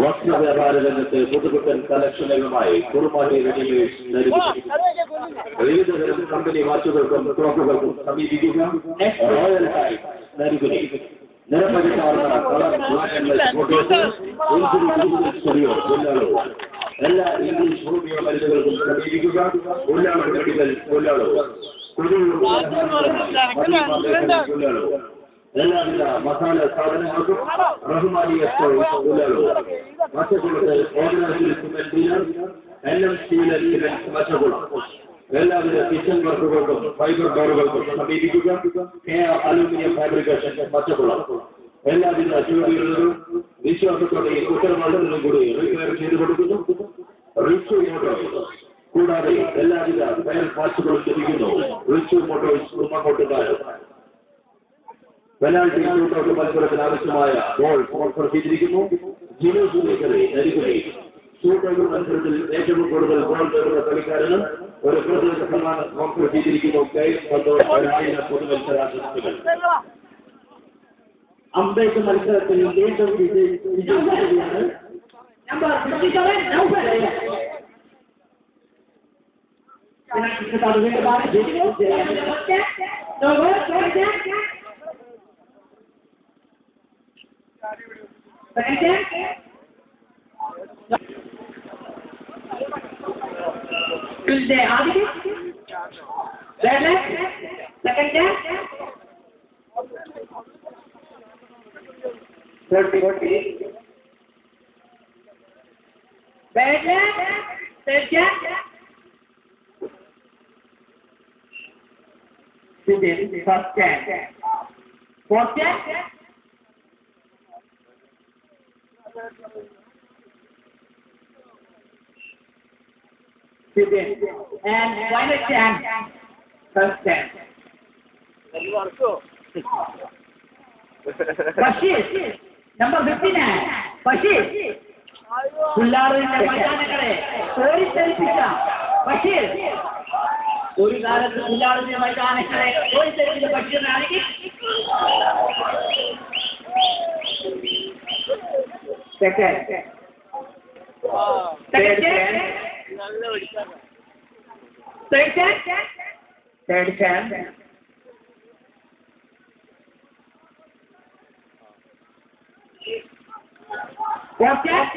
വസ്ത്രവ്യാപാര രംഗത്ത് പുതുപുത്തൻ കളക്ഷനുകളുമായി കുറുമാട്ടി റെഡിമേഡ്സ് വിവിധതരം കമ്പനി വാച്ചുകൾക്കും ക്ലോക്കുകൾക്കും സമീപിക്കുക. റോയൽ ടൈപ്പ് നരുകുനി നിറമതിക്കാവുന്ന കളർ ഫോട്ടോസ് സ്റ്റുഡിയോ കൊല്ലാളോ. എല്ലാ ഇംഗ്ലീഷ് ഹോമിയോ മരുന്നുകൾക്കും സമീപിക്കുക. കൊല്ലാളോ മെഡിക്കൽ കൊല്ലാളോ. കൊല്ലാളോ എല്ലാവിധ മസാല സാധനങ്ങൾക്കും റഹ്മാനിയ കൊല്ലാളോ. മറ്റക്കുളത്ത് organised cement dealer LM steel and cement മറ്റക്കുളം. എല്ലാവിധ കിച്ചൺ വർക്കുകൾക്കും ഫൈബർ ഡോറുകൾക്കും സമീപിക്കുക. അലൂമിനിയം ഫാബ്രിക്കേഷൻ മറ്റക്കുളം. എല്ലാവിധ ജോലികളിലും വിശ്വാസത്തോടെയും ഉത്തരവാദിത്തങ്ങളും കൂടി റിപ്പയർ ചെയ്തു കൊടുക്കുന്നു. റിച്ചു മോട്ടോഴ്സ് കൂടാതെ എല്ലാവിധ ഫയർ പാർട്സുകളും ലഭിക്കുന്നു. റിച്ചു മോട്ടോഴ്സ് ഉമ്മക്കോട്ടുകാരൻ. പെനാൽറ്റി ഷൂട്ടൌട്ട് മത്സരത്തിന് ആവശ്യമായ ഗോൾ സ്പോൺസർ ചെയ്തിരിക്കുന്നു. ജിനു സുരേഖരെ നരികുനി. ഷൂട്ടൌട്ട് മത്സരത്തിൽ ഏറ്റവും കൂടുതൽ ഗോൾ നേടുന്ന കളിക്കാരന് ഒരു പ്രത്യേക സമ്മാനം സ്പോൺസർ ചെയ്തിരിക്കുന്നു. $1000 പൊതുമത്സരാശംസകൾ. അമ്പേക്ക് മത്സരത്തിൽ വീണ്ടും വിജയിക്കുകയാണ് number 57 Naufal. Tuesday, Adi. Red left, second jab. 40. Red left, third jab. First jab. Fourth jab. And final jab. First jab. Bashir, number 59. Bashir. Pullaruinte മൈതാനങ്ങളെ കോരിത്തെറിപ്പിച്ച Basheer. ഒരു കാലത്ത് പുല്ലാറുവിന്റെ മൈതാനങ്ങളെ കോരിത്തെറിപ്പിച്ച ബഷീറിനാണെങ്കിൽ സെക്കൻഡ് ചാൻസ്. Fourth chance.